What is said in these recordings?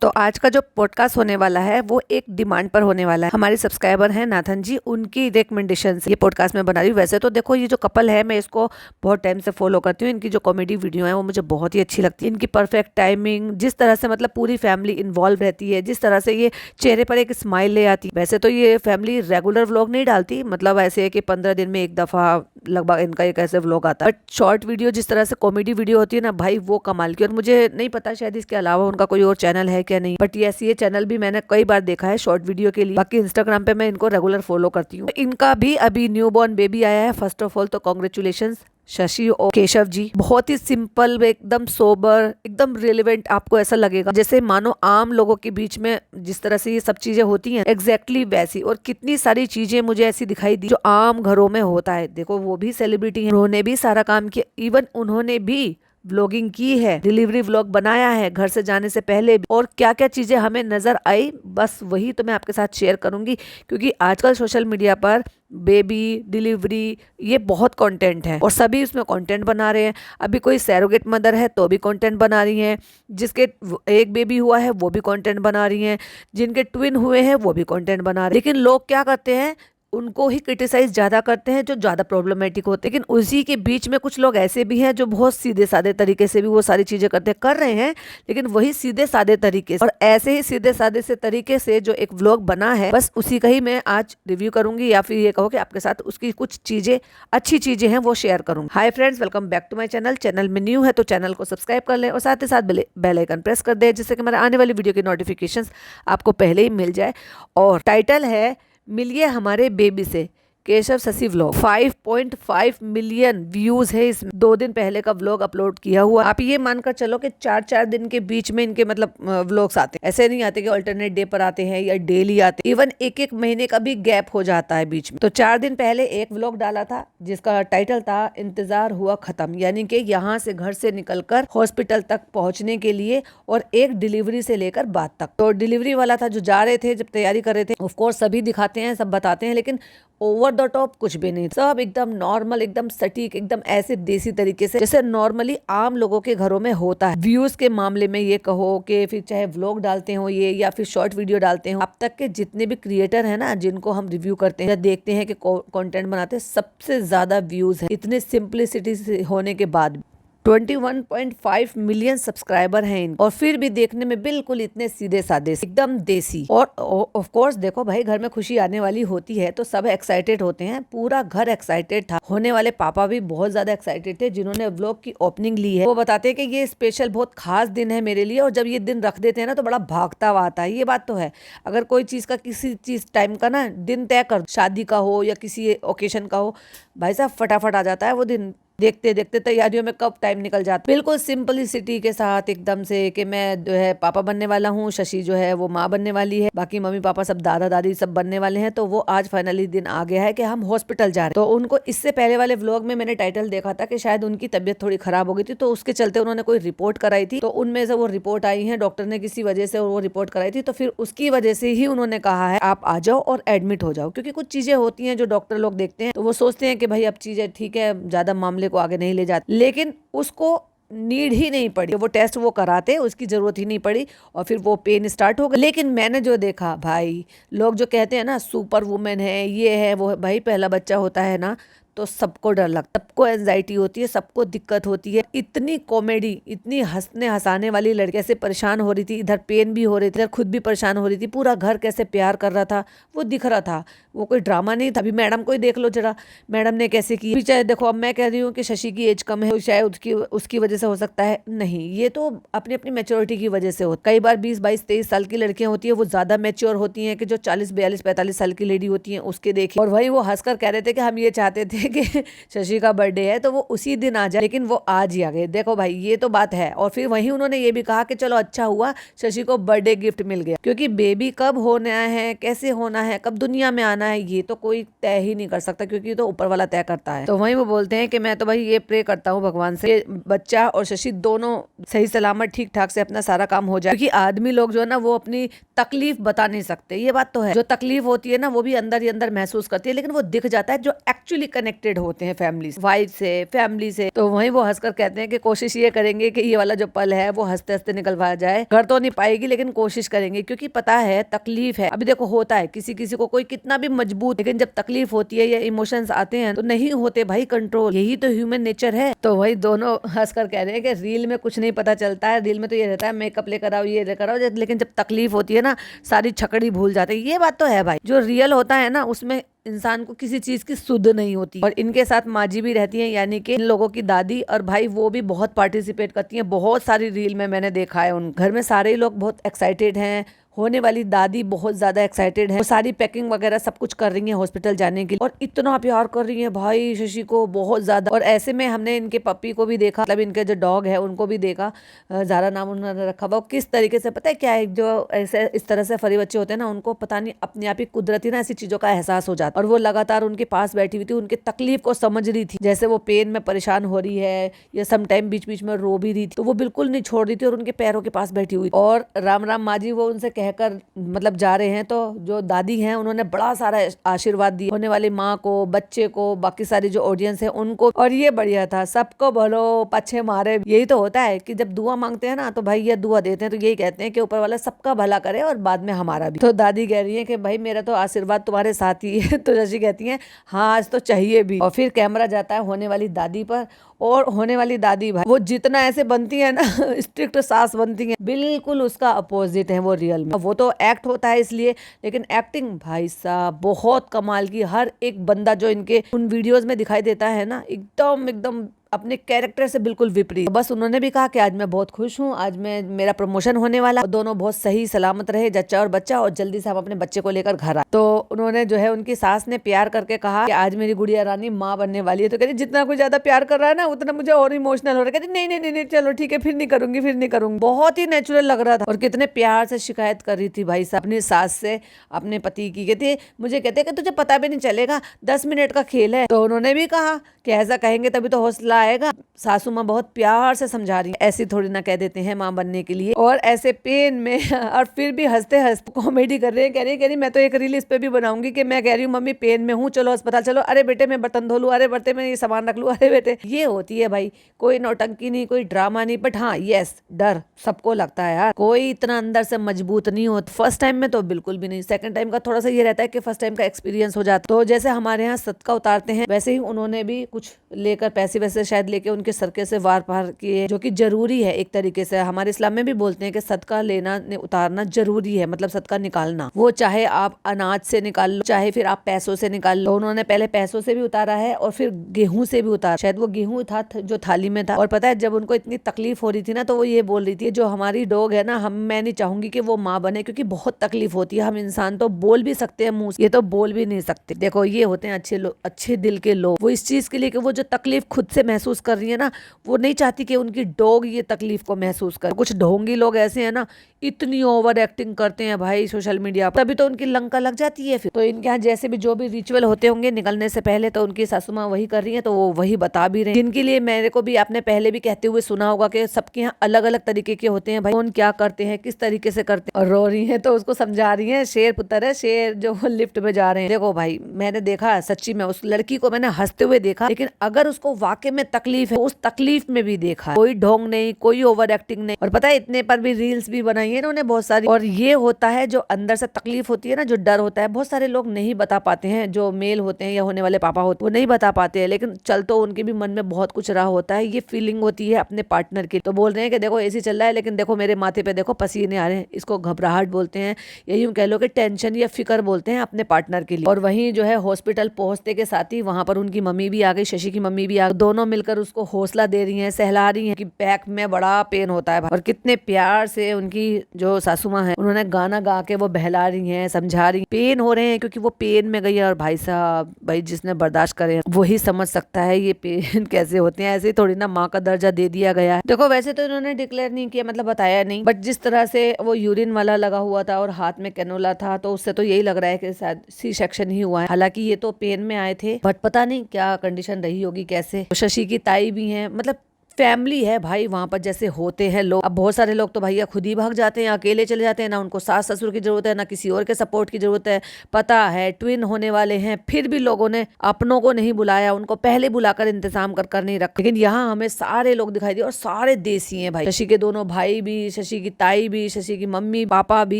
तो आज का जो पॉडकास्ट होने वाला है वो एक डिमांड पर होने वाला है। हमारे सब्सक्राइबर हैं नाथन जी, उनकी रिकमेंडेशन से ये पॉडकास्ट में बना रही हूँ। वैसे तो देखो ये जो कपल है मैं इसको बहुत टाइम से फॉलो करती हूँ। इनकी जो कॉमेडी वीडियो है वो मुझे बहुत ही अच्छी लगती है। इनकी परफेक्ट टाइमिंग, जिस तरह से मतलब पूरी फैमिली इन्वॉल्व रहती है, जिस तरह से ये चेहरे पर एक स्माइल ले आती है। वैसे तो ये फैमिली रेगुलर व्लॉग नहीं डालती, मतलब ऐसे है कि 15 दिन में एक दफा लगभग इनका एक ऐसे व्लॉग आता है। बट शॉर्ट वीडियो जिस तरह से कॉमेडी वीडियो होती है ना भाई, वो कमाल की। और मुझे नहीं पता शायद इसके अलावा उनका कोई और चैनल है क्या नहीं, बट ये चैनल भी मैंने कई बार देखा है शॉर्ट वीडियो के लिए। बाकी इंस्टाग्राम पे मैं इनको रेगुलर फॉलो करती हूँ। इनका भी अभी न्यू बॉर्न बेबी आया है। फर्स्ट ऑफ ऑल तो कॉन्ग्रेचुलेशन शशि और केशव जी। बहुत ही सिंपल, एकदम सोबर, एकदम रिलेवेंट। आपको ऐसा लगेगा जैसे मानो आम लोगों के बीच में जिस तरह से ये सब चीजें होती हैं एग्जैक्टली वैसी। और कितनी सारी चीजें मुझे ऐसी दिखाई दी जो आम घरों में होता है। देखो वो भी सेलिब्रिटी हैं, उन्होंने भी सारा काम किया। इवन उन्होंने भी व्लॉगिंग की है, डिलीवरी व्लॉग बनाया है घर से जाने से पहले भी। और क्या क्या चीजें हमें नजर आई, बस वही तो मैं आपके साथ शेयर करूंगी। क्योंकि आजकल सोशल मीडिया पर बेबी डिलीवरी ये बहुत कंटेंट है और सभी उसमें कंटेंट बना रहे हैं। अभी कोई सैरोगेट मदर है तो भी कंटेंट बना रही हैं, जिसके एक बेबी हुआ है वो भी कंटेंट बना रही हैं, जिनके ट्विन हुए हैं वो भी कंटेंट बना रहे हैं। लेकिन लोग क्या करते हैं, उनको ही क्रिटिसाइज ज्यादा करते हैं जो ज्यादा प्रॉब्लमेटिक होते हैं। लेकिन उसी के बीच में कुछ लोग ऐसे भी हैं जो बहुत सीधे साधे तरीके से भी वो सारी चीजें कर रहे हैं, लेकिन वही सीधे साधे तरीके से। और ऐसे ही सीधे साधे से तरीके से जो एक व्लॉग बना है, बस उसी का ही मैं आज रिव्यू करूंगी, या फिर ये कहो कि आपके साथ उसकी कुछ चीजें, अच्छी चीजें हैं वो शेयर करूंगी। Hi friends, welcome back to my channel. Channel में न्यू है तो चैनल को सब्सक्राइब कर ले और साथ ही साथ बेल आइकन प्रेस कर दे, जिससे कि हमारे आने वाली वीडियो की नोटिफिकेशन आपको पहले ही मिल जाए। और टाइटल है मिलिए हमारे बेबी से, Keshav Shashi vlog. 5.5 million views है इसमें। 2 दिन पहले का व्लॉग अपलोड किया हुआ। आप ये मानकर चलो कि 4-4 दिन के बीच में इनके मतलब व्लॉग्स आते हैं। ऐसे नहीं आते कि अल्टरनेट डे पर आते हैं या डेली आते हैं। इवन एक महीने का भी गैप हो जाता है बीच में। तो 4 दिन पहले एक व्लॉग डाला था जिसका टाइटल था इंतजार हुआ खत्म, यानी कि यहाँ से घर से निकलकर हॉस्पिटल तक पहुंचने के लिए, और एक डिलीवरी से लेकर बाद तक। तो डिलीवरी वाला था जो जा रहे थे, जब तैयारी कर रहे थे। ऑफकोर्स सभी दिखाते हैं, सब बताते हैं, लेकिन ओवर द टॉप कुछ भी नहीं। सब एकदम नॉर्मल, एकदम सटीक, एकदम ऐसे देसी तरीके से जैसे नॉर्मली आम लोगों के घरों में होता है। व्यूज के मामले में ये कहो कि फिर चाहे व्लॉग डालते हो ये या फिर शॉर्ट वीडियो डालते हो, अब तक के जितने भी क्रिएटर है ना, जिनको हम रिव्यू करते हैं या देखते हैं कि कंटेंट बनाते हैं, सबसे ज्यादा व्यूज है इतने सिंपलिसिटी होने के बाद। 21.5 मिलियन सब्सक्राइबर हैं इन, और फिर भी देखने में बिल्कुल इतने सीधे साधे, एकदम देसी। और ऑफ कोर्स देखो भाई, घर में खुशी आने वाली होती है तो सब एक्साइटेड होते हैं, पूरा घर एक्साइटेड था। होने वाले पापा भी बहुत ज्यादा एक्साइटेड थे जिन्होंने व्लॉग की ओपनिंग ली है। वो बताते हैं कि ये स्पेशल बहुत खास दिन है मेरे लिए, और जब ये दिन रख देते हैं ना तो बड़ा भागता हुआ आता है। ये बात तो है, अगर कोई चीज का किसी चीज टाइम का ना दिन तय कर, शादी का हो या किसी ओकेशन का हो, भाई साहब फटाफट आ जाता है वो दिन। देखते देखते तैयारियों में कब टाइम निकल जाता। बिल्कुल सिंपलिसिटी के साथ एकदम से कि मैं जो है पापा बनने वाला हूँ, शशि जो है वो माँ बनने वाली है, बाकी मम्मी पापा सब दादा दादी सब बनने वाले हैं। तो वो आज फाइनली दिन आ गया है कि हम हॉस्पिटल जा रहे हैं। तो उनको इससे पहले वाले व्लॉग में मैंने टाइटल देखा था कि शायद उनकी तबियत थोड़ी खराब हो गई थी, तो उसके चलते उन्होंने कोई रिपोर्ट कराई थी। तो उनमें से वो रिपोर्ट आई है, डॉक्टर ने किसी वजह से वो रिपोर्ट कराई थी, तो फिर उसकी वजह से ही उन्होंने कहा है आप आ जाओ और एडमिट हो जाओ। क्योंकि कुछ चीजें होती हैं जो डॉक्टर लोग देखते हैं तो वो सोचते हैं कि भाई अब चीजें ठीक है, ज्यादा मामले को आगे नहीं ले जाते, लेकिन उसको नीड ही नहीं पड़ी। वो टेस्ट वो कराते, उसकी जरूरत ही नहीं पड़ी, और फिर वो पेन स्टार्ट हो गया। लेकिन मैंने जो देखा भाई, लोग जो कहते हैं ना सुपर वुमेन है, ये है वो है, भाई पहला बच्चा होता है ना तो सबको डर लगता, सबको एंजाइटी होती है, सबको दिक्कत होती है। इतनी कॉमेडी, इतनी हंसने हंसाने वाली लड़की कैसे परेशान हो रही थी, इधर पेन भी हो रही थी, इधर खुद भी परेशान हो रही थी, पूरा घर कैसे प्यार कर रहा था वो दिख रहा था। वो कोई ड्रामा नहीं था। अभी मैडम को ही देख लो जरा, मैडम ने कैसे की। चाहे देखो, अब मैं कह रही हूँ कि शशि की एज कम है, शायद उसकी वजह से हो सकता है, नहीं, ये तो अपनी अपनी मेच्योरिटी की वजह से होता। कई बार 20-22-23 साल की लड़कियां होती है, वो ज्यादा मेच्योर होती है कि जो 40-42-45 साल की लेडी होती है उसके देखे। और वही वो हंसकर कह रहे थे कि हम ये चाहते थे कि शशि का बर्थडे है तो वो उसी दिन आ जाए, लेकिन वो आज ही आ गए। देखो भाई ये तो बात है। और फिर वहीं उन्होंने ये भी कहा कि चलो अच्छा हुआ शशि को बर्थडे गिफ्ट मिल गया, क्योंकि बेबी कब होना है, कैसे होना है, कब दुनिया में आना है, ये तो कोई तय ही नहीं कर सकता, क्योंकि ये तो ऊपर वाला तय करता है। तो वहीं वो बोलते हैं कि मैं तो भाई ये प्रे करता हूँ भगवान से बच्चा और शशि दोनों सही सलामत ठीक ठाक से अपना सारा काम हो जाए, क्योंकि आदमी लोग जो है ना वो अपनी तकलीफ बता नहीं सकते, ये बात तो है। जो तकलीफ होती है ना वो भी अंदर ही अंदर महसूस करती है, लेकिन वो दिख जाता है जो एक्चुअली कनेक्टेड होते हैं फैमिली वाइफ से, फैमिली से। तो वहीं वो हंसकर कहते हैं कि कोशिश ये करेंगे कि ये वाला जो पल है वो हंसते हंसते निकलवा जाए। कर तो नहीं पाएगी लेकिन कोशिश करेंगे, क्योंकि पता है तकलीफ है। अभी देखो होता है किसी किसी को, कोई कितना भी मजबूत, लेकिन जब तकलीफ होती है या इमोशंस आते हैं तो नहीं होते भाई कंट्रोल। यही तो ह्यूमन नेचर है। तो वही दोनों हंसकर कह रहे हैं कि रील में कुछ नहीं पता चलता है, रील में तो ये रहता है मेकअप लेकर आओ, ये लेकर आओ, लेकिन जब तकलीफ होती है ना सारी छकड़ी भूल जाते हैं। ये बात तो है भाई, जो रियल होता है ना उसमें इंसान को किसी चीज की सुध नहीं होती। और इनके साथ माँ जी भी रहती हैं, यानी कि इन लोगों की दादी, और भाई वो भी बहुत पार्टिसिपेट करती हैं। बहुत सारी रील में मैंने देखा है उन घर में सारे लोग बहुत एक्साइटेड हैं। होने वाली दादी बहुत ज्यादा एक्साइटेड है, वो सारी पैकिंग वगैरह सब कुछ कर रही है हॉस्पिटल जाने के लिए, और इतना प्यार कर रही है भाई शशि को बहुत ज्यादा। और ऐसे में हमने इनके पप्पी को भी देखा, मतलब इनके जो डॉग है उनको भी देखा, ज़ारा नाम उन्होंने रखा हुआ। किस तरीके से पता है क्या है, जो ऐसे इस तरह से फरी बच्चे होते हैं ना उनको पता नहीं अपने आप ही कुदरती ना ऐसी चीजों का एहसास हो जाता है। और वो लगातार उनके पास बैठी हुई थी, उनकी तकलीफ को समझ रही थी, जैसे वो पेन में परेशान हो रही है या सम टाइम बीच बीच में रो भी रही थी, तो वो बिल्कुल नहीं छोड़ रही थी और उनके पैरों के पास बैठी हुई। और राम राम माँ जी वो उनसे कहकर मतलब जा रहे हैं, तो जो दादी हैं उन्होंने बड़ा सारा आशीर्वाद दिया होने वाली माँ को, बच्चे को, बाकी सारी जो ऑडियंस है उनको। और ये बढ़िया था, सबको भलो पछे मारे। यही तो होता है कि जब दुआ मांगते हैं ना तो भाई ये दुआ देते हैं तो यही कहते हैं कि ऊपर वाला सबका भला करे और बाद में हमारा भी। तो दादी कह रही है कि भाई मेरा तो आशीर्वाद तुम्हारे साथ ही है। तो शशि कहती है हाँ आज तो चाहिए भी। और फिर कैमरा जाता है होने वाली दादी पर, और होने वाली दादी भाई वो जितना ऐसे बनती है ना स्ट्रिक्ट सास बनती है, बिल्कुल उसका अपोजिट है वो रियल में। वो तो एक्ट होता है इसलिए, लेकिन एक्टिंग भाई साहब बहुत कमाल की। हर एक बंदा जो इनके उन वीडियोस में दिखाई देता है ना एकदम एकदम अपने कैरेक्टर से बिल्कुल विपरीत। बस उन्होंने भी कहा कि आज मैं बहुत खुश हूँ, आज मैं मेरा प्रमोशन होने वाला, और दोनों बहुत सही सलामत रहे, जच्चा और बच्चा, और जल्दी से हम अपने बच्चे को लेकर घर आए। तो उन्होंने जो है उनकी सास ने प्यार करके कहा कि आज मेरी गुड़िया रानी माँ बनने वाली है। तो कहती जितना कुछ ज्यादा प्यार कर रहा है ना उतना मुझे और इमोशनल हो रहा है। कहती नहीं नहीं नहीं नहीं चलो ठीक है फिर नहीं करूंगी फिर नहीं करूंगी। बहुत ही नेचुरल लग रहा था और कितने प्यार से शिकायत कर रही थी भाई साहब अपनी सास से, अपने पति की। कहती मुझे कहते कि तुझे पता भी नहीं चलेगा 10 मिनट का खेल है। तो उन्होंने भी कहा कि ऐसा कहेंगे तभी तो हौसला आएगा। सासू माँ बहुत प्यार से समझा रही है, ऐसी थोड़ी ना कह देते हैं माँ बनने के लिए। और ऐसे पेन में और फिर भी हंसते हंसते कॉमेडी कर रहे हैं। कह रही मैं तो एक रील इस पे भी बनाऊंगी कि मैं कह रही हूँ मम्मी पेन में हूँ, चलो अस्पताल चलो, अरे बेटे मैं बर्तन धो लूँ, अरे बर्तन में ये सामान रख लूँ, अरे बेटे। ये होती है भाई, कोई नौटंकी नहीं, कोई ड्रामा नहीं, बट हाँ यस डर सबको लगता है यार, कोई इतना अंदर से मजबूत नहीं होता। फर्स्ट टाइम में तो बिल्कुल भी नहीं, सेकंड टाइम का थोड़ा सा ये रहता है कि फर्स्ट टाइम का एक्सपीरियंस हो जाता। तो जैसे हमारे यहाँ सदका उतारते हैं वैसे ही उन्होंने भी कुछ लेकर पैसे वैसे शायद लेके उनके सरके से वार पार किए, जो कि जरूरी है एक तरीके से। हमारे इस्लाम में भी बोलते हैं कि सदका लेना उतारना जरूरी है, मतलब सदका निकालना, वो चाहे आप अनाज से निकाल लो चाहे फिर आप पैसों से निकाल लो। उन्होंने पहले पैसों से भी उतारा है और फिर गेहूं से भी उतारा, शायद वो गेहूं था जो थाली में था। और पता है जब उनको इतनी तकलीफ हो रही थी ना तो वो ये बोल रही थी जो हमारी डॉग है ना, मैं नहीं चाहूंगी कि वो माँ बने, क्योंकि बहुत तकलीफ होती है। हम इंसान तो बोल भी सकते हैं मुंह से, ये तो बोल भी नहीं सकते। देखो ये होते हैं अच्छे लोग, अच्छे दिल के लोग। वो इस चीज के लिए कि वो जो तकलीफ खुद से महसूस कर रही है ना, वो नहीं चाहती कि उनकी डॉग ये तकलीफ को महसूस कर। कुछ ढोंगी लोग ऐसे हैं ना, इतनी ओवर एक्टिंग करते हैं भाई सोशल मीडिया पर, तभी तो उनकी लंका लग जाती है फिर। तो इनके यहाँ जैसे भी जो भी रिचुअल होते होंगे निकलने से पहले, तो उनकी सासू माँ वही कर रही है, तो वो वही बता भी रहे हैं। जिनके लिए मेरे को भी आपने पहले भी कहते हुए सुना होगा कि सबके यहाँ अलग अलग तरीके के होते हैं भाई, कौन क्या करते हैं किस तरीके से करते हैं। और रो रही है तो उसको समझा रही है, शेर पुत्र है शेर जो लिफ्ट में जा रहे हैं। देखो भाई मैंने देखा सच्ची में उस लड़की को मैंने हंसते हुए देखा, लेकिन अगर उसको वाकई में तकलीफ है तो उस तकलीफ में भी देखा, कोई ढोंग नहीं, कोई ओवर एक्टिंग नहीं। और पता है इतने पर भी रील्स भी बनाई है इन्होंने बहुत सारी। और ये होता है जो अंदर से तकलीफ होती है ना, जो डर होता है, बहुत सारे लोग नहीं बता पाते हैं, जो मेल होते हैं या होने वाले पापा होते हैं वो नहीं बता पाते हैं, लेकिन चल तो उनके भी मन में बहुत कुछ रहा होता है। ये फीलिंग होती है अपने पार्टनर की। तो बोल रहे हैं कि देखो एसी चल रहा है लेकिन देखो मेरे माथे पे देखो पसीने आ रहे हैं, इसको घबराहट बोलते हैं, या यूं कह लो कि टेंशन या फिक्र बोलते हैं अपने पार्टनर के लिए। और वहीं जो है हॉस्पिटल पहुंचते के साथ ही वहां पर उनकी मम्मी भी आ गई, शशि की मम्मी भी आ गई। दोनों मिलकर उसको हौसला दे रही है, सहला रही है कि बैक में बड़ा पेन होता है। और कितने प्यार से उनकी जो सासू माँ है उन्होंने गाना गा के वो बहला रही है, समझा रही है। पेन हो रहे हैं क्योंकि वो पेन में गई है। और भाई साहब भाई जिसने बर्दाश्त करे वही समझ सकता है ये पेन कैसे होते हैं। ऐसे ही थोड़ी ना माँ का दर्जा दे दिया गया है। देखो वैसे तो इन्होंने डिक्लेयर नहीं किया, मतलब बताया नहीं, बट जिस तरह से वो यूरिन वाला लगा हुआ था और हाथ में कैनोला था तो उससे तो यही लग रहा है कि शायद सी सेक्शन ही हुआ है। हालांकि ये तो पेन में आए थे, बट पता नहीं क्या कंडीशन रही होगी कैसे। शशि की ताई भी है, मतलब फैमिली है भाई वहां पर जैसे होते हैं लोग। अब बहुत सारे लोग तो भैया खुद ही भाग जाते हैं, अकेले चले जाते हैं, ना उनको सास ससुर की जरूरत है, ना किसी और के सपोर्ट की जरूरत है। पता है ट्विन होने वाले हैं, फिर भी लोगों ने अपनों को नहीं बुलाया, उनको पहले बुलाकर इंतजाम कर नहीं रखा। लेकिन यहाँ हमें सारे लोग दिखाई दिए और सारे देसी हैं भाई। शशि के दोनों भाई भी, शशि की ताई भी, शशि की मम्मी पापा भी,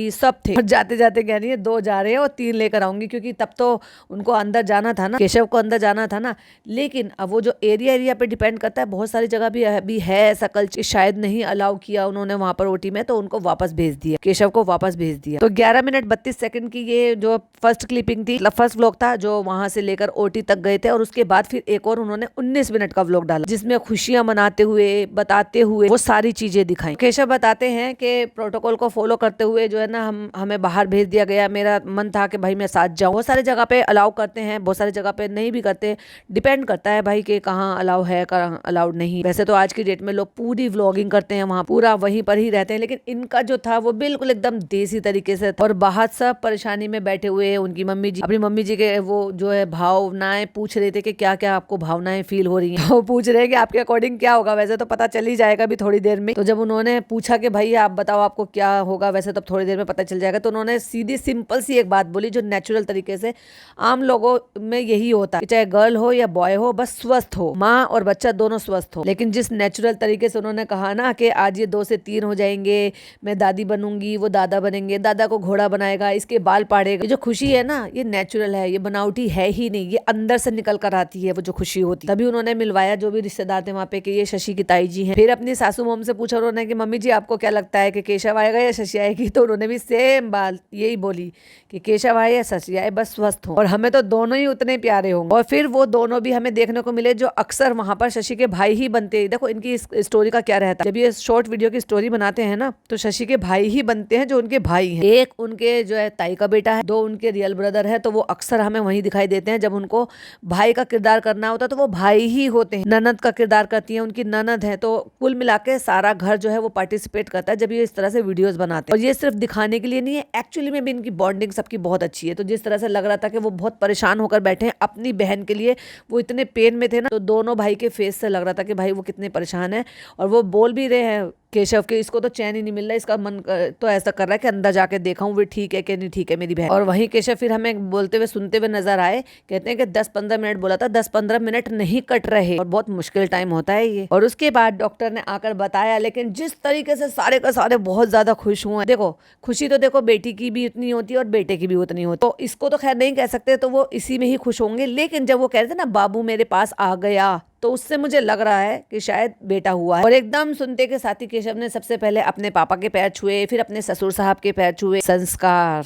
सब थे। और जाते जाते कह रही है 2 जा रहे हैं और 3 लेकर आऊंगी, क्योंकि तब तो उनको अंदर जाना था ना, केशव को अंदर जाना था ना। लेकिन अब वो जो एरिया पे डिपेंड करता है, बहुत सारी जगह भी है ऐसा कल्चर, शायद नहीं अलाउ किया उन्होंने वहां पर ओटी में, तो उनको वापस भेज दिया, केशव को वापस भेज दिया। तो 11 मिनट 32 सेकंड की ये जो फर्स्ट क्लिपिंग थी, फर्स्ट व्लॉग था जो वहां से लेकर ओटी तक गए थे। और उसके बाद फिर एक और उन्होंने 19 मिनट का व्लॉग डाला, जिसमें खुशियां मनाते हुए, बताते हुए वो सारी चीजें दिखाई। केशव बताते हैं कि प्रोटोकॉल को फॉलो करते हुए जो है ना हमें बाहर भेज दिया गया। मेरा मन था कि भाई मैं साथ जाऊं। बहुत सारी जगह पे अलाउ करते हैं, बहुत सारी जगह पे नहीं भी करते, डिपेंड करता है भाई कि कहाँ अलाउ है, कहाँ अलाउड नहीं। वैसे तो आज की डेट में लोग पूरी व्लॉगिंग करते हैं, वहाँ पूरा वहीं पर ही रहते हैं, लेकिन इनका जो था वो बिल्कुल एकदम देसी तरीके से था। और बाहर सब परेशानी में बैठे हुए, उनकी मम्मी जी अपनी मम्मी जी के वो जो है भावनाएं पूछ रहे थे कि क्या क्या आपको भावनाएं फील हो रही हैं। वो पूछ रहे हैं कि आपके अकॉर्डिंग क्या होगा। वैसे तो पता चल ही जाएगा भी थोड़ी देर में। तो जब उन्होंने पूछा कि भाई आप बताओ आपको क्या होगा, वैसे तो थोड़ी देर में पता चल जाएगा, तो उन्होंने सीधी सिंपल सी एक बात बोली जो नेचुरल तरीके से आम लोगों में यही होता है, चाहे गर्ल हो या बॉय हो, बस स्वस्थ हो, माँ और बच्चा दोनों स्वस्थ हो। लेकिन जिस नेचुरल तरीके से उन्होंने कहा ना कि आज ये 2 से 3 हो जाएंगे, मैं दादी बनूंगी, वो दादा बनेंगे, दादा को घोड़ा बनाएगा, इसके बाल पाड़ेगा, ये जो खुशी है ना ये नेचुरल है, ये बनावटी है ही नहीं, ये अंदर से निकल कर आती है वो जो खुशी होती है। तभी उन्होंने मिलवाया जो भी रिश्तेदार थे वहाँ पे कि ये शशि की ताई जी हैं। फिर अपनी सासू मोम से पूछा उन्होंने कि मम्मी जी आपको क्या लगता है कि केशव आएगा या शशि आएगी, तो उन्होंने भी सेम बात यही बोली कि केशव आए या शशि आए, बस स्वस्थ हो। और हमें तो दोनों ही उतने प्यारे होंगे। और फिर वो दोनों भी हमें देखने को मिले जो अक्सर वहां पर शशि के भाई ही बनते हैं। देखो इनकी स्टोरी का क्या रहता है, जब ये शॉर्ट वीडियो की स्टोरी बनाते हैं ना, तो शशि के भाई ही बनते हैं जो उनके भाई हैं। एक उनके जो है ताई का बेटा है, 2 उनके रियल ब्रदर है, तो वो अक्सर हमें वहीं दिखाई देते हैं। जब उनको भाई का किरदार करना होता है तो वो भाई ही होते हैं। ननद का किरदार करती है उनकी ननद है। तो कुल मिला के सारा घर जो है वो पार्टिसिपेट करता है जब ये इस तरह से वीडियोस बनाते हैं। और ये सिर्फ दिखाने के लिए नहीं है, एक्चुअली में भी इनकी बॉन्डिंग सबकी बहुत अच्छी है। तो जिस तरह से लग रहा था कि वो बहुत परेशान होकर बैठे हैं अपनी बहन के लिए, वो इतने पेन में थे ना, तो दोनों भाई के फेस से लग रहा था कि भाई वो कितने परेशान है। और वो बोल भी रहे हैं केशव के, इसको तो चैन ही नहीं मिल रहा, इसका मन तो ऐसा कर रहा है कि अंदर जाके देखा हूँ वो ठीक है कि नहीं ठीक है मेरी बहन। और वहीं केशव फिर हमें बोलते हुए सुनते हुए नजर आए, कहते हैं कि 10-15 मिनट बोला था, 10-15 मिनट नहीं कट रहे, और बहुत मुश्किल टाइम होता है ये। और उसके बाद डॉक्टर ने आकर बताया, लेकिन जिस तरीके से सारे का सारे बहुत ज्यादा खुश हुए। देखो खुशी तो देखो बेटी की भी उतनी होती है और बेटे की भी उतनी होती है, तो इसको तो खैर नहीं कह सकते, तो वो इसी में ही खुश होंगे। लेकिन जब वो कह रहे थे ना बाबू मेरे पास आ गया, तो उससे मुझे लग रहा है कि शायद बेटा हुआ है। और एकदम सुनते के साथ ही केशव ने सबसे पहले अपने पापा के पैर छुए, फिर अपने ससुर साहब के पैर छुए, संस्कार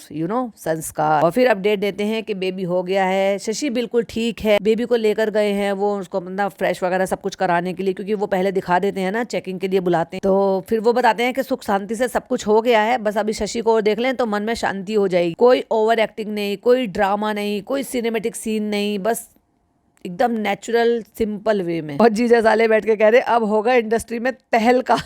संस्कार। और फिर अपडेट देते हैं कि बेबी हो गया है, शशि बिल्कुल ठीक है। बेबी को लेकर गए हैं वो उसको मतलब फ्रेश वगैरह सब कुछ कराने के लिए, क्योंकि वो पहले दिखा देते हैं ना, चेकिंग के लिए बुलाते हैं। तो फिर वो बताते हैं कि सुख शांति से सब कुछ हो गया है, बस अभी शशि को और देख लें तो मन में शांति हो जाएगी। कोई ओवर एक्टिंग नहीं, कोई ड्रामा नहीं, कोई सिनेमेटिक सीन नहीं, बस एकदम नेचुरल सिंपल वे में। और जीजा साले बैठ के कह रहे अब होगा इंडस्ट्री में तहलका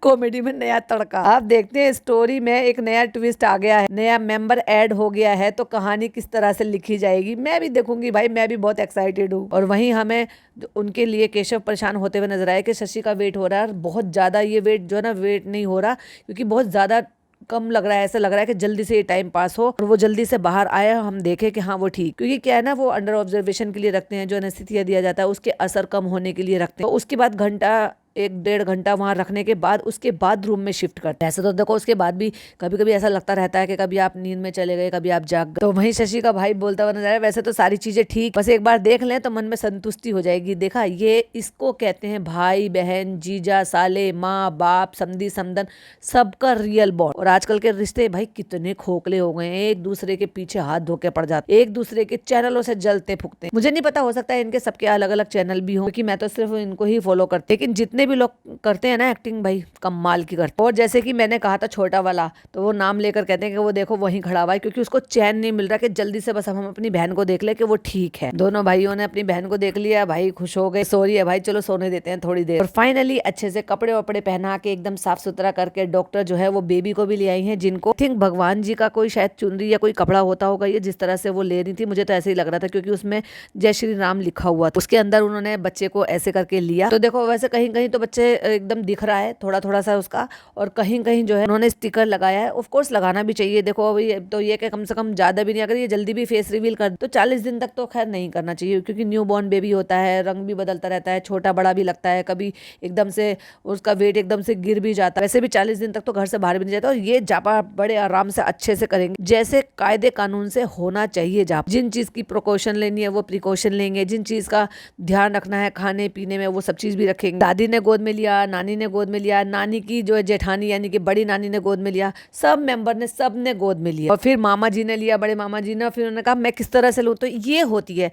कॉमेडी में नया तड़का। आप देखते हैं स्टोरी में एक नया ट्विस्ट आ गया है, नया मेंबर ऐड हो गया है, तो कहानी किस तरह से लिखी जाएगी मैं भी देखूंगी भाई, मैं भी बहुत एक्साइटेड हूँ। और वहीं हमें उनके लिए केशव परेशान होते हुए नजर आए कि शशि का वेट हो रहा है, बहुत ज्यादा ये वेट जो है ना वेट नहीं हो रहा, क्योंकि बहुत ज्यादा कम लग रहा है, ऐसा लग रहा है कि जल्दी से ये टाइम पास हो और वो जल्दी से बाहर आए, हम देखें कि हाँ वो ठीक। क्योंकि क्या है ना, वो अंडर ऑब्जर्वेशन के लिए रखते हैं, जो एनेस्थीसिया दिया जाता है उसके असर कम होने के लिए रखते हैं। तो उसके बाद घंटा 1-1.5 घंटा वहां रखने के बाद उसके बाद रूम में शिफ्ट करते हैं। ऐसे तो देखो उसके बाद भी कभी कभी ऐसा लगता रहता है कि कभी आप नींद में चले गए, कभी आप जाग गए। तो वहीं शशि का भाई बोलता हुआ नजर आया, वैसे तो सारी चीजें ठीक, बस एक बार देख लें तो मन में संतुष्टि हो जाएगी। देखा, ये इसको कहते हैं भाई बहन, जीजा साले, माँ बाप, समधी समधन, सबका रियल बॉन्ड। और आजकल के रिश्ते भाई कितने खोखले हो गए हैं, एक दूसरे के पीछे हाथ धो के पड़ जाते, एक दूसरे के चैनलों से जलते फूकते। मुझे नहीं पता, हो सकता है इनके सबके अलग अलग चैनल भी हो, क्योंकि मैं तो सिर्फ इनको ही फॉलो करती, लेकिन जितने भी लोग करते हैं ना एक्टिंग भाई कमाल की करते। और जैसे कि मैंने कहा था छोटा वाला, तो वो नाम लेकर कहते हैं कि वो देखो वहीं खड़ा हुआ है, क्योंकि उसको चैन नहीं मिल रहा कि जल्दी से बस हम अपनी बहन को देख ले कि वो ठीक है। दोनों भाइयों ने अपनी बहन को देख लिया, भाई खुश हो गए, सो रही है भाई, चलो सोने देते हैं थोड़ी देर। और फाइनली अच्छे से कपड़े वपड़े पहना के एकदम साफ सुथरा करके डॉक्टर जो है वो बेबी को भी ले आई है, जिनको थिंक भगवान जी का कोई शायद चुनरी या कोई कपड़ा होता होगा, ये जिस तरह से वो ले रही थी मुझे तो ऐसे ही लग रहा था, क्योंकि उसमें जय श्री राम लिखा हुआ था, उसके अंदर उन्होंने बच्चे को ऐसे करके लिया। तो देखो वैसे कहीं कहीं तो बच्चे एकदम दिख रहा है थोड़ा थोड़ा सा उसका, और कहीं कहीं जो है उन्होंने स्टिकर लगाया है। ऑफ कोर्स लगाना भी चाहिए। देखो अभी तो ये कि कम से कम ज्यादा भी नहीं, अगर ये जल्दी भी फेस रिवील कर तो 40 दिन तक तो खैर नहीं करना चाहिए, क्योंकि न्यू बॉर्न बेबी होता है, रंग भी बदलता रहता है, छोटा बड़ा भी लगता है, कभी एकदम से उसका वेट एकदम से गिर भी जाता है। वैसे भी 40 दिन तक तो घर से बाहर भी नहीं जाता, और ये जापा बड़े आराम से अच्छे से करेंगे जैसे कायदे कानून से होना चाहिए। जापा जिन चीज की प्रिकॉशन लेनी है वो प्रिकॉशन लेंगे, जिन चीज का ध्यान रखना है खाने पीने में वो सब चीज भी रखेंगे। दादी ने गोद में लिया, नानी ने गोद में लिया, नानी की जो है जेठानी यानी कि बड़ी नानी ने गोद में लिया, सब मेंबर ने सब ने गोद में लिया, और फिर मामा जी ने लिया, बड़े मामा जी ने, फिर उन्होंने कहा मैं किस तरह से लूं। तो ये होती है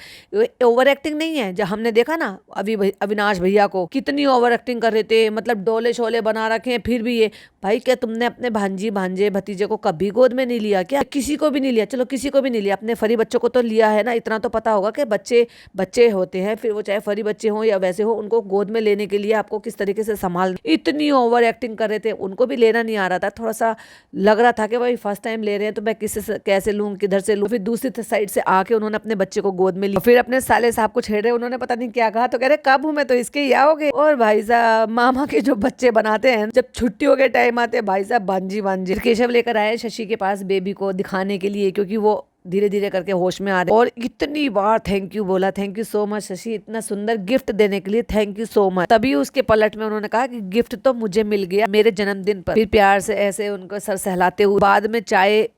ओवर एक्टिंग नहीं है। जब हमने देखा ना अभी अविनाश भैया को कितनी ओवर एक्टिंग कर रहे थे, मतलब डोले शोले बना रखे हैं, फिर भी ये भाई क्या तुमने अपने भांजी भांजे भतीजे को कभी गोद में नहीं लिया क्या? किसी को भी नहीं लिया, चलो किसी को भी नहीं लिया, अपने फरी बच्चों को तो लिया है ना। इतना तो पता होगा कि बच्चे बच्चे होते हैं, फिर वो चाहे फरी बच्चे हों या वैसे हो, उनको गोद में लेने के लिए आपको किस तरीके से संभाल। इतनी ओवर एक्टिंग कर रहे थे, उनको भी लेना नहीं आ रहा था, थोड़ा सा लग रहा था कि भाई फर्स्ट टाइम ले रहे हैं तो मैं किससे कैसे लूँ, किधर से लूँ। फिर दूसरी साइड से आके उन्होंने अपने बच्चे को गोद में लिया, फिर अपने साले साहब को छेड़ रहे, उन्होंने पता नहीं क्या कहा, तो कह रहे कब हूँ मैं तो इसके ही आओगे। और भाई साहब मामा के जो बच्चे बनाते हैं जब छुट्टियों के टाइम आते हैं, भाई साहब भांजी भांजी। केशव लेकर आए शशि के पास बेबी को दिखाने के लिए, क्योंकि वो धीरे धीरे करके होश में आ रहे, और इतनी बार थैंक यू बोला, thank you so much Shashi, इतना सुंदर गिफ्ट देने के लिए थैंक यू सो मच। तभी उसके पलट में उन्होंने कहा कि गिफ्ट तो मुझे मिल गया मेरे जन्मदिन पर। फिर प्यार से ऐसे उनको सर सहलाते हुए, बाद में चाय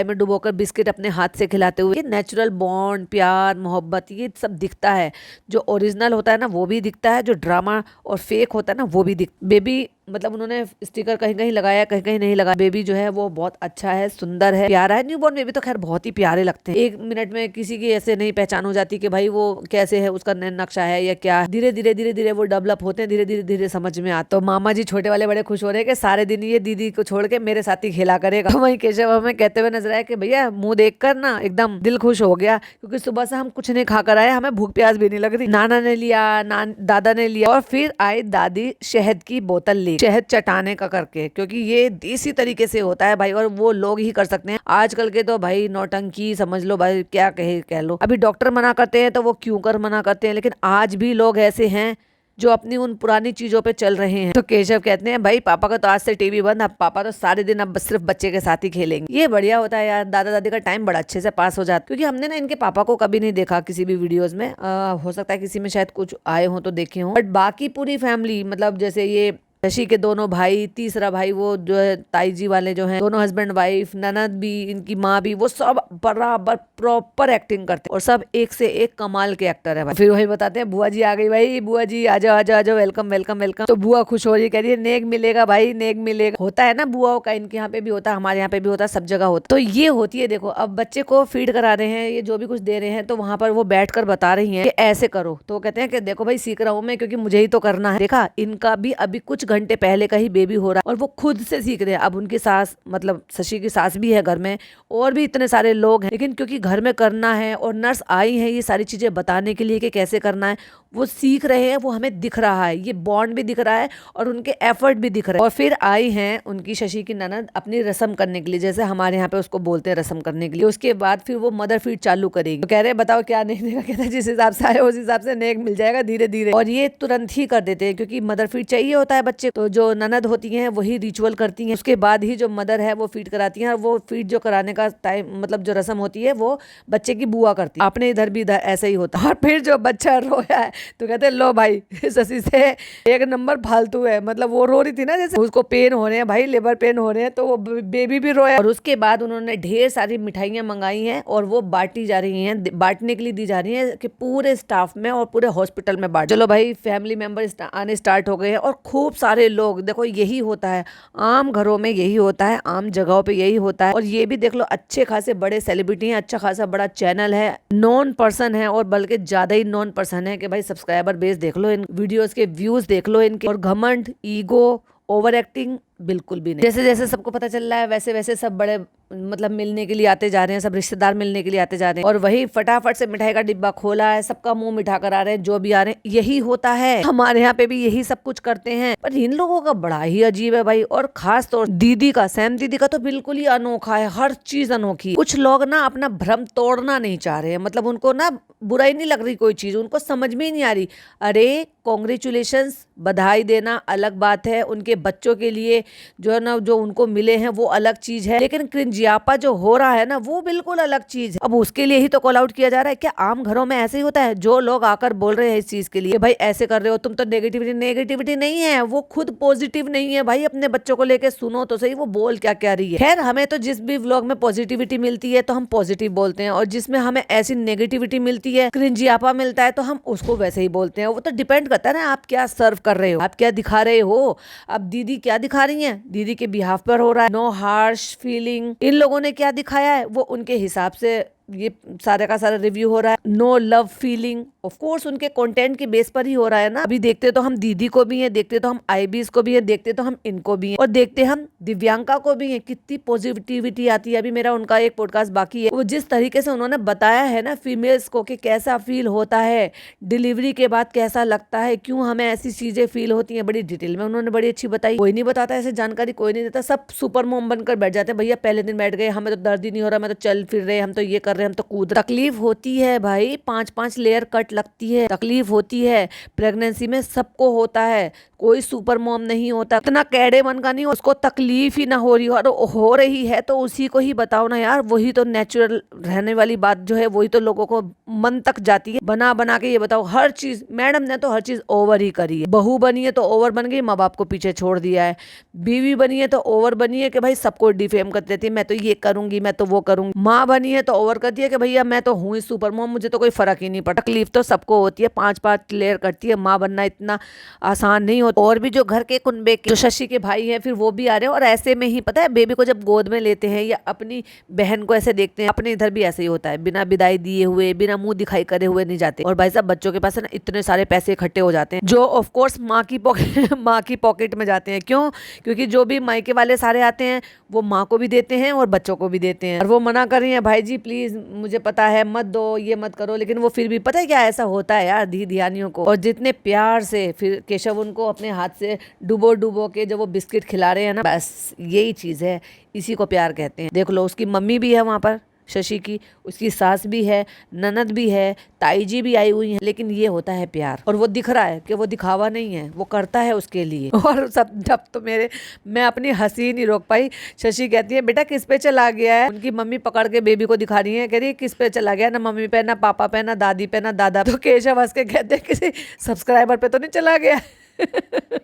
में डुबोकर बिस्किट अपने हाथ से खिलाते हुए, नेचुरल बॉन्ड, प्यार, मोहब्बत, ये सब दिखता है। जो ओरिजिनल होता है ना वो भी दिखता है, जो ड्रामा और फेक होता है ना वो भी दिखता। बेबी मतलब उन्होंने स्टिकर कहीं कहीं लगाया, कहीं कहीं नहीं लगा। बेबी जो है वो बहुत अच्छा है, सुंदर है, प्यारा है। न्यूबॉर्न बेबी तो खैर बहुत ही प्यारे लगते हैं। एक मिनट में किसी की ऐसे नहीं पहचान हो जाती कि भाई वो कैसे है, उसका नक्शा है या क्या है। धीरे धीरे वो डेवलप होते हैं, धीरे धीरे समझ में आता। तो मामा जी छोटे वाले बड़े खुश हो रहे हैं कि सारे दिन ये दीदी को छोड़ के मेरे साथ ही खेला करेगा। तो वही केशव हमें कहते हुए नजर आया कि भैया मुंह देखकर ना एकदम दिल खुश हो गया, क्योंकि सुबह से हम कुछ नहीं खाकर आए, हमें भूख प्यास भी नहीं लग रही। नाना ने लिया, दादा ने लिया, और फिर आई दादी शहद की बोतल ली, शहद चटाने का करके, क्योंकि ये देसी तरीके से होता है भाई, और वो लोग ही कर सकते हैं। आजकल के तो भाई नौटंकी समझ लो भाई, क्या कह लो। अभी डॉक्टर मना करते हैं तो वो क्यों कर मना करते हैं, लेकिन आज भी लोग ऐसे हैं जो अपनी उन पुरानी चीजों पे चल रहे हैं। तो केशव कहते हैं भाई पापा का तो आज से टीवी बंद, अब पापा तो सारे दिन अब सिर्फ बच्चे के साथ ही खेलेंगे। ये बढ़िया होता है यार, दादा दादी का टाइम बड़ा अच्छे से पास हो जाता, क्योंकि हमने ना इनके पापा को कभी नहीं देखा किसी भी वीडियोस में। हो सकता है किसी में शायद कुछ आए हो तो देखे हो, बट बाकी पूरी फैमिली, मतलब जैसे ये शशि के दोनों भाई, तीसरा भाई वो जो है ताई जी वाले जो हैं, दोनों हस्बैंड वाइफ, ननद भी, इनकी माँ भी, वो सब बराबर प्रॉपर एक्टिंग करते हैं, और सब एक से एक कमाल के एक्टर है भाई। फिर वही बताते हैं बुआ जी आ गई, भाई बुआ जी आ जाओ आ जाओ आ जाओ, वेलकम वेलकम वेलकम। तो बुआ खुश हो रही है, कह रही है नेक मिलेगा भाई, नेक मिलेगा। होता है ना बुआओं का, इनके यहाँ पे भी होता है, हमारे यहाँ पे भी होता है, सब जगह होता है। तो ये होती है। देखो अब बच्चे को फीड करा रहे हैं, ये जो भी कुछ दे रहे हैं, तो वहां पर वो बैठ कर बता रही है कि ऐसे करो, तो वो कहते हैं कि देखो भाई सीख रहा हूँ मैं, क्योंकि मुझे ही तो करना है। देखा इनका भी अभी कुछ घंटे पहले का ही बेबी हो रहा है, और वो खुद से सीख रहे हैं। अब उनकी सास, मतलब शशि की सास भी है घर में, और भी इतने सारे लोग हैं, लेकिन क्योंकि घर में करना है और नर्स आई है ये सारी चीजें बताने के लिए कि कैसे करना है, वो सीख रहे हैं, वो हमें दिख रहा है, ये बॉन्ड भी दिख रहा है और उनके एफर्ट भी दिख रहे हैं। और फिर आई हैं उनकी शशि की ननद अपनी रस्म करने के लिए, जैसे हमारे यहाँ पे उसको बोलते हैं रस्म करने के लिए। उसके बाद फिर वो मदर फीड चालू करेगी। तो कह रहे बताओ क्या नेक देगा, कहते हैं जिस हिसाब से आए उस हिसाब से नेक मिल जाएगा धीरे धीरे। और ये तुरंत ही कर देते हैं, क्योंकि मदर फीड चाहिए होता है बच्चे। तो जो ननद होती है वही रिचुअल करती हैं, उसके बाद ही जो मदर है वो फीड कराती हैं, और वो फीड जो कराने का टाइम, मतलब जो रस्म होती है वो बच्चे की बुआ करती है। अपने इधर भी ऐसा ही होता है। और फिर जो बच्चा रोया है तो कहते हैं लो भाई शशि से एक नंबर फालतू है, मतलब वो रो रही थी ना, जैसे उसको पेन हो रहे हैं भाई, लेबर पेन हो रहे हैं, तो वो बेबी भी रोया। और उसके बाद उन्होंने ढेर सारी मिठाइयां मंगाई हैं, और वो बांटी जा रही हैं, बांटने के लिए दी जा रही है कि पूरे स्टाफ में और पूरे हॉस्पिटल में बांट। चलो भाई फैमिली मेंबर आने स्टार्ट हो गए हैं, और खूब सारे लोग। देखो यही होता है आम घरों में, यही होता है आम जगहों पे, यही होता है। और ये भी देख लो अच्छे खासे बड़े सेलिब्रिटी हैं, अच्छा खासा बड़ा चैनल है, नॉन पर्सन है, और बल्कि ज्यादा ही नॉन पर्सन है कि भाई सब्सक्राइबर बेस देख लो, इन वीडियोस के व्यूज देख लो इनके। और घमंड, ईगो, ओवर एक्टिंग बिल्कुल भी नहीं। जैसे जैसे सबको पता चल रहा है वैसे वैसे सब बड़े मतलब मिलने के लिए आते जा रहे हैं, सब रिश्तेदार मिलने के लिए आते जा रहे हैं, और वही फटाफट से मिठाई का डिब्बा खोला है, सबका मुंह मिठा कर आ रहे हैं, जो भी आ रहे हैं। यही होता है हमारे यहाँ पे भी, यही सब कुछ करते हैं। पर इन लोगों का बड़ा ही अजीब है भाई। और खास तौर दीदी का, सैम दीदी का तो बिल्कुल ही अनोखा है, हर चीज अनोखी। कुछ लोग ना अपना भ्रम तोड़ना नहीं चाह रहे हैं, मतलब उनको ना बुराई नहीं लग रही कोई चीज, उनको समझ में ही नहीं आ रही। अरे कॉन्ग्रेचुलेशंस, बधाई देना अलग बात है, उनके बच्चों के लिए जो है ना, जो उनको मिले हैं वो अलग चीज है, लेकिन क्रिंजियापा जो हो रहा है ना वो बिल्कुल अलग चीज है। अब उसके लिए ही तो कॉल आउट किया जा रहा है। क्या आम घरों में ऐसे ही होता है? जो लोग आकर बोल रहे हैं इस चीज के लिए भाई ऐसे कर रहे हो तुम, तो नेगेटिविटी नहीं है, वो खुद पॉजिटिव नहीं है भाई। अपने बच्चों को लेके सुनो तो सही वो बोल क्या क्या रही है। खैर, हमें तो जिस भी व्लॉग में पॉजिटिविटी मिलती है तो हम पॉजिटिव बोलते हैं, और जिसमें हमें ऐसी नेगेटिविटी मिलती है, क्रिंजियापा मिलता है, तो हम उसको वैसे ही बोलते हैं। वो तो डिपेंड करता है ना आप क्या सर्व कर रहे हो, आप क्या दिखा रहे हो। अब दीदी क्या दिखा रही हैं? दीदी के बिहाफ पर हो रहा है नो हार्श फीलिंग। इन लोगों ने क्या दिखाया है वो उनके हिसाब से ये सारे का सारा रिव्यू हो रहा है। No love feeling, of course उनके कंटेंट के बेस पर ही हो रहा है ना। अभी देखते तो हम दीदी को भी हैं, देखते तो हम आईबीज को भी है, देखते तो हम इनको भी हैं, और देखते हम दिव्यांका को भी हैं। कितनी पॉजिटिविटी आती है। अभी मेरा उनका एक पॉडकास्ट बाकी है, वो जिस तरीके से उन्होंने बताया है ना फीमेल्स को कि कैसा फील होता है डिलीवरी के बाद, कैसा लगता है, क्यों हमें ऐसी चीजें फील होती है, बड़ी डिटेल में उन्होंने बड़ी अच्छी बताई। कोई नहीं बताता ऐसे जानकारी, कोई नहीं देता, सब सुपर मोम बनकर बैठ जाते हैं। भैया पहले दिन बैठ गए, हमें तो दर्द ही नहीं हो रहा, मैं तो चल फिर रहे, हम तो ये कर रहे, हम तो कूद। तकलीफ होती है भाई, 5-5 लेयर कट लगती है, तकलीफ होती है। प्रेगनेंसी में सबको होता है, कोई सुपर मॉम नहीं होता। इतना कैडे मन का नहीं, उसको तकलीफ ही ना हो रही हो, और हो रही है तो उसी को ही बताओ ना यार। वही तो नेचुरल रहने वाली बात जो है, वही तो लोगों को मन तक जाती है। बना बना के ये बताओ हर चीज, मैडम ने तो हर चीज ओवर ही करी है। बहू बनी है तो ओवर बन गई, माँ बाप को पीछे छोड़ दिया है। बीवी बनी है तो ओवर बनी है कि भाई सबको डिफेम कर देती है, मैं तो ये करूंगी, मैं तो वो करूंगी। माँ बनी है तो ओवर कर दिया कि भैया मैं तो हूँ सुपर मॉम, मुझे तो कोई फर्क ही नहीं पड़ता। तकलीफ तो सबको होती है, 5-5 लेयर करती है। माँ बनना इतना आसान नहीं होता। और भी जो घर के कुनबे के जो शशि के भाई हैं, फिर वो भी आ रहे हैं, और ऐसे में ही पता है बेबी को जब गोद में लेते हैं या अपनी बहन को ऐसे देखते हैं, अपने इधर भी ऐसे ही होता है, बिना विदाई दिए हुए, बिना मुंह दिखाई करे हुए नहीं जाते। और भाई साहब बच्चों के पास है ना इतने सारे पैसे इकट्ठे हो जाते हैं, जो ऑफ कोर्स माँ की पॉकेट में जाते हैं। क्यों? क्योंकि जो भी मायके वाले सारे आते हैं वो माँ को भी देते हैं और बच्चों को भी देते हैं। और वो मना कर रही है, भाई जी प्लीज मुझे पता है मत दो, ये मत करो, लेकिन वो फिर भी पता है क्या ऐसा होता है यार धी धियानियों को। और जितने प्यार से फिर केशव उनको अपने हाथ से डुबो के जब वो बिस्किट खिला रहे हैं ना, बस यही चीज है, इसी को प्यार कहते हैं। देख लो उसकी मम्मी भी है वहां पर शशि की, उसकी सास भी है, ननद भी है, ताई जी भी आई हुई है, लेकिन ये होता है प्यार। और वो दिख रहा है कि वो दिखावा नहीं है, वो करता है उसके लिए। और सब जब तो मैं अपनी हंसी नहीं रोक पाई। शशि कहती है बेटा किस पे चला गया है, उनकी मम्मी पकड़ के बेबी को दिखा रही है, कह रही है किस पे चला गया, ना मम्मी पे, ना पापा पे, ना दादी पे, ना दादा। तो केशव हंस के कहते हैं किसी सब्सक्राइबर पे तो नहीं चला गया।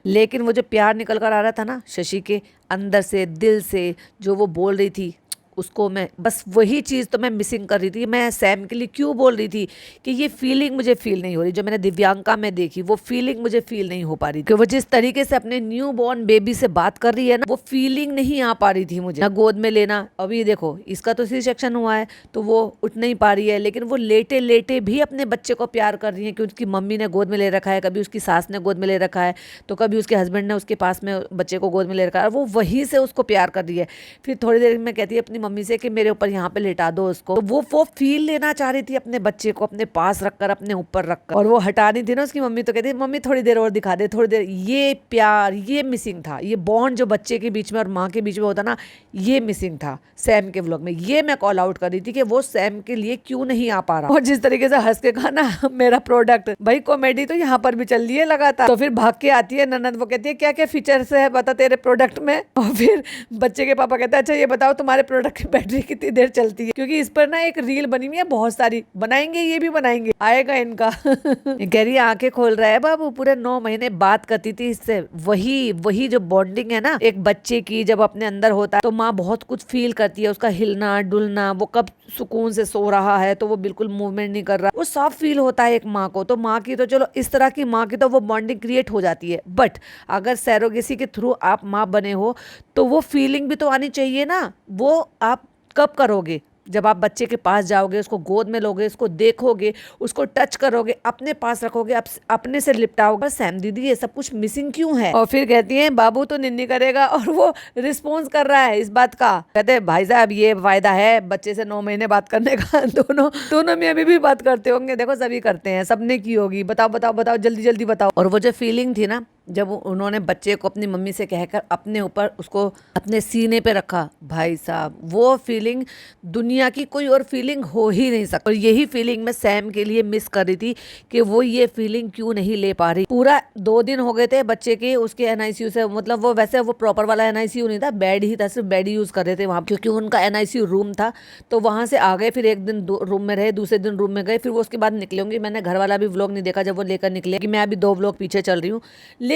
लेकिन वो जो प्यार निकल कर आ रहा था ना शशि के अंदर से, दिल से, जो वो बोल रही थी, उसको मैं बस वही चीज़ तो मैं मिसिंग कर रही थी। मैं सैम के लिए क्यों बोल रही थी कि ये फीलिंग मुझे फील नहीं हो रही, जो मैंने दिव्यांका में देखी वो फीलिंग मुझे फील नहीं हो पा रही थी। वो जिस तरीके से अपने न्यू बॉर्न बेबी से बात कर रही है ना, वो फीलिंग नहीं आ पा रही थी मुझे। ना गोद में लेना, अभी देखो इसका तो सी सेक्शन हुआ है तो वो उठ नहीं पा रही है, लेकिन वो लेटे लेटे भी अपने बच्चे को प्यार कर रही है कि उसकी मम्मी ने गोद में ले रखा है, कभी उसकी सास ने गोद में ले रखा है, तो कभी उसके हस्बैंड ने उसके पास में बच्चे को गोद में ले रखा है, वो वहीं से उसको प्यार कर रही है। फिर थोड़ी देर में कहती है अपनी मम्मी से कि मेरे ऊपर यहाँ पे लेटा दो उसको। तो वो फील लेना चाह रही थी अपने बच्चे को अपने पास रखकर, अपने ऊपर रखकर, और वो हटानी थी ना उसकी मम्मी। तो कहती मम्मी थोड़ी देर और दिखा दे, थोड़ी देर। ये प्यार, ये मिसिंग था, ये बॉन्ड जो बच्चे के बीच में और माँ के बीच में होता ना, ये मिसिंग था सैम के व्लॉग में। ये मैं कॉल आउट कर रही थी कि वो सैम के लिए क्यों नहीं आ पा रहा। और जिस तरीके से हंस के कहा ना मेरा प्रोडक्ट, भाई कॉमेडी तो यहाँ पर भी चल रही है लगातार। तो फिर भाग के आती है ननद, वो कहती है क्या क्या फीचर्स है बता तेरे प्रोडक्ट में। और फिर बच्चे के पापा कहते हैं अच्छा ये बताओ तुम्हारे प्रोडक्ट की बैटरी कितनी देर चलती है, क्योंकि इस पर ना एक रील बनी हुई है, बहुत सारी बनाएंगे, ये भी बनाएंगे, आएगा इनका। कह रही आंखें खोल रहा है बाबू, पूरे 9 महीने बात करती थी इससे। वही जो बॉन्डिंग है ना एक बच्चे की, जब अपने अंदर होता है तो माँ बहुत कुछ फील करती है, उसका हिलना डुलना, वो कब सुकून से सो रहा है तो वो बिल्कुल मूवमेंट नहीं कर रहा, वो सब फील होता है एक माँ को। तो माँ की तो चलो इस तरह की माँ की तो वो बॉन्डिंग क्रिएट हो जाती है, बट अगर सैरोगेसी के थ्रू आप माँ बने हो तो वो फीलिंग भी तो आनी चाहिए ना। वो आप कब करोगे? जब आप बच्चे के पास जाओगे, उसको गोद में लोगे, उसको देखोगे, उसको टच करोगे, अपने पास रखोगे, अपने से लिपटाओगे, सैम दीदी ये सब कुछ मिसिंग क्यों है? और फिर कहती हैं बाबू तो निन्नी करेगा, और वो रिस्पॉन्स कर रहा है इस बात का। कहते हैं भाई साहब ये फायदा है बच्चे से 9 महीने बात करने का। दोनों में अभी भी बात करते होंगे, देखो सभी करते हैं, सबने की होगी। बताओ बताओ बताओ, जल्दी जल्दी बताओ। और वो जो फीलिंग थी ना, जब उन्होंने बच्चे को अपनी मम्मी से कहकर अपने ऊपर उसको अपने सीने पे रखा, भाई साहब वो फीलिंग दुनिया की कोई और फीलिंग हो ही नहीं सकती। और यही फीलिंग मैं सैम के लिए मिस कर रही थी कि वो ये फीलिंग क्यों नहीं ले पा रही। पूरा 2 दिन हो गए थे बच्चे के उसके NICU से, मतलब वो वैसे वो प्रॉपर वाला NICU नहीं था, बेड ही था, सिर्फ बेड ही यूज कर रहे थे वहाँ, क्योंकि उनका NICU रूम था। तो वहाँ से आ गए, फिर एक दिन रूम में रहे, दूसरे दिन रूम में गए, फिर वो उसके बाद निकले होंगे। मैंने घर वाला भी व्लॉग नहीं देखा जब वो लेकर निकले, कि मैं अभी 2 व्लॉग पीछे चल रही हूँ।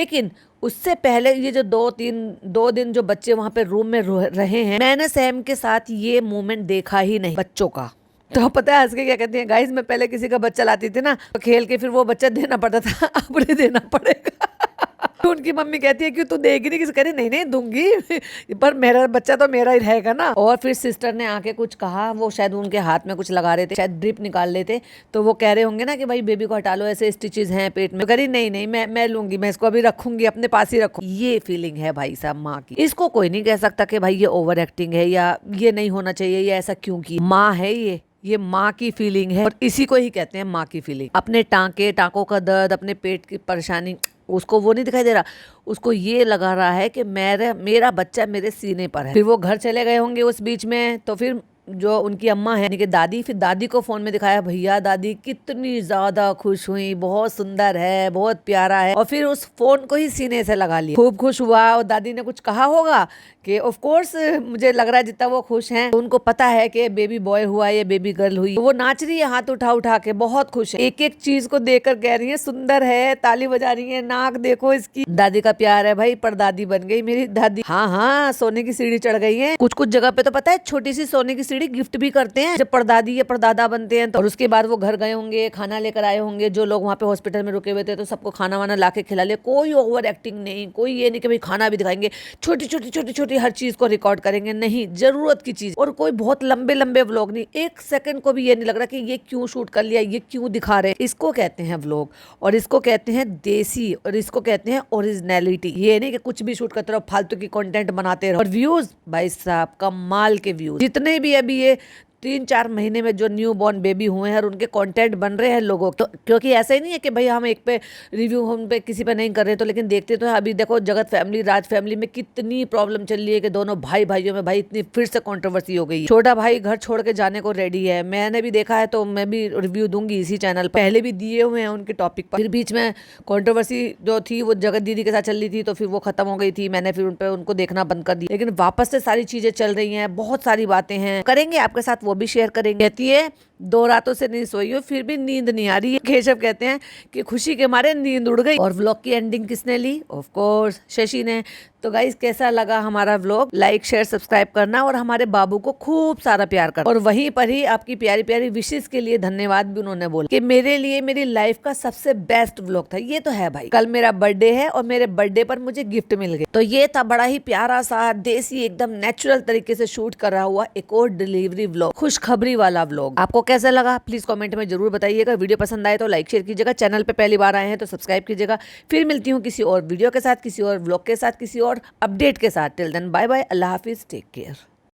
लेकिन उससे पहले ये जो 2 दिन जो बच्चे वहां पे रूम में रहे हैं, मैंने सैम के साथ ये मोमेंट देखा ही नहीं बच्चों का। तो पता है हंस के क्या कहती हैं गाइस, मैं पहले किसी का बच्चा लाती थी ना, तो खेल के फिर वो बच्चा देना पड़ता था, अब नहीं देना पड़ेगा। तो उनकी मम्मी कहती है कि तू देगी नहीं, किसी करे नहीं दूंगी, पर मेरा बच्चा तो मेरा ही रहेगा ना। और फिर सिस्टर ने आके कुछ कहा, वो शायद उनके हाथ में कुछ लगा रहे थे, शायद ड्रिप निकाल लेते, तो वो कह रहे होंगे ना कि भाई बेबी को हटा लो, ऐसे स्टिचेस हैं पेट में। तो करी नहीं मैं लूंगी, मैं इसको अभी रखूंगी, अपने पास ही रखूंगी। ये फीलिंग है भाई साहब माँ की। इसको कोई नहीं कह सकता कि भाई ये ओवर एक्टिंग है या ये नहीं होना चाहिए या ऐसा क्यों की। माँ है ये माँ की फीलिंग है, और इसी को ही कहते हैं माँ की फीलिंग। अपने टांकों का दर्द, अपने पेट की परेशानी, उसको वो नहीं दिखाई दे रहा, उसको ये लगा रहा है कि मेरा बच्चा मेरे सीने पर है। फिर वो घर चले गए होंगे उस बीच में, तो फिर जो उनकी अम्मा है यानी कि दादी, फिर दादी को फोन में दिखाया, भैया दादी कितनी ज्यादा खुश हुई, बहुत सुंदर है, बहुत प्यारा है, और फिर उस फोन को ही सीने से लगा लिया, खूब खुश हुआ। और दादी ने कुछ कहा होगा कि ऑफ कोर्स मुझे लग रहा है जितना वो खुश हैं, तो उनको पता है कि बेबी बॉय हुआ है, ये बेबी गर्ल हुई, तो वो नाच रही है हाथ उठा उठा के, बहुत खुश है, एक एक चीज को देखकर कह रही है सुंदर है, ताली बजा रही है, नाक देखो इसकी। दादी का प्यार है भाई, परदादी बन गई मेरी दादी। हाँ, सोने की सीढ़ी चढ़ गई है। कुछ जगह पे तो पता है छोटी सी सोने की सीढ़ी गिफ्ट भी करते हैं जब परदादी या परदादा बनते हैं। तो और उसके बाद वो घर गए होंगे, खाना लेकर आए होंगे, जो लोग वहाँ पे हॉस्पिटल में रुके हुए थे, तो सबको खाना वाना ला के खिला ले। कोई ओवर एक्टिंग नहीं, कोई ये नहीं कि भाई खाना भी दिखाएंगे, छोटी हर चीज को रिकॉर्ड करेंगे, नहीं, जरूरत की चीज। और कोई बहुत लंबे व्लॉग नहीं, 1 सेकंड को भी ये नहीं लग रहा कि ये क्यों शूट कर लिया, ये क्यों दिखा रहे। इसको कहते हैं व्लॉग, और इसको कहते हैं देसी, और इसको कहते हैं ओरिजिनलिटी। ये नहीं कि कुछ भी शूट करते रहो, फालतू की कंटेंट बनाते रहो। और व्यूज भाई साहब कमाल के व्यूज, जितने भी अभी ये 3-4 महीने में जो न्यू बॉर्न बेबी हुए हैं और उनके कंटेंट बन रहे हैं लोगों तो, क्योंकि ऐसा ही नहीं है कि भाई हम एक पे रिव्यू हम पे किसी पे नहीं कर रहे, तो लेकिन देखते तो है। अभी देखो जगत फैमिली, राज फैमिली में कितनी प्रॉब्लम चल रही है कि दोनों भाइयों में भाई इतनी फिर से कंट्रोवर्सी हो गई है। छोटा भाई घर छोड़ के जाने को रेडी है, मैंने भी देखा है, तो मैं भी रिव्यू दूंगी इसी चैनल पर, पहले भी दिए हुए हैं उनके टॉपिक पर। फिर बीच में कंट्रोवर्सी जो थी वो जगत दीदी के साथ चल रही थी, तो फिर वो खत्म हो गई थी, मैंने फिर उनको देखना बंद कर दिया। लेकिन वापस से सारी चीजें चल रही हैं, बहुत सारी बातें हैं, करेंगे आपके साथ, वो भी शेयर करेंगे। कहती है 2 रातों से नहीं सोई हो, फिर भी नींद नहीं आ रही है। केशव कहते हैं कि खुशी के मारे नींद उड़ गई। और व्लॉग की एंडिंग किसने ली? ऑफ कोर्स शशि ने। तो गाइस कैसा लगा हमारा व्लॉग? लाइक शेयर सब्सक्राइब करना, और हमारे बाबू को खूब सारा प्यार करना। और वहीं पर ही आपकी प्यारी प्यारी विशेष के लिए धन्यवाद भी उन्होंने बोला कि मेरे लिए मेरी लाइफ का सबसे बेस्ट व्लॉग था। ये तो है भाई, कल मेरा बर्थडे है और मेरे बर्थडे पर मुझे गिफ्ट मिल गया, तो ये था बड़ा ही प्यारा सा देसी एकदम नेचुरल तरीके से शूट करा हुआ एक और डिलीवरी व्लॉग, खुशखबरी वाला व्लॉग। आपको कैसा लगा प्लीज कमेंट में जरूर बताइएगा। वीडियो पसंद आए तो लाइक शेयर कीजिएगा, चैनल पे पहली बार आए हैं तो सब्सक्राइब कीजिएगा। फिर मिलती हूँ किसी और वीडियो के साथ, किसी और व्लॉग के साथ, किसी और अपडेट के साथ। टिल देन बाय बाय, अल्लाह हाफिज, टेक केयर।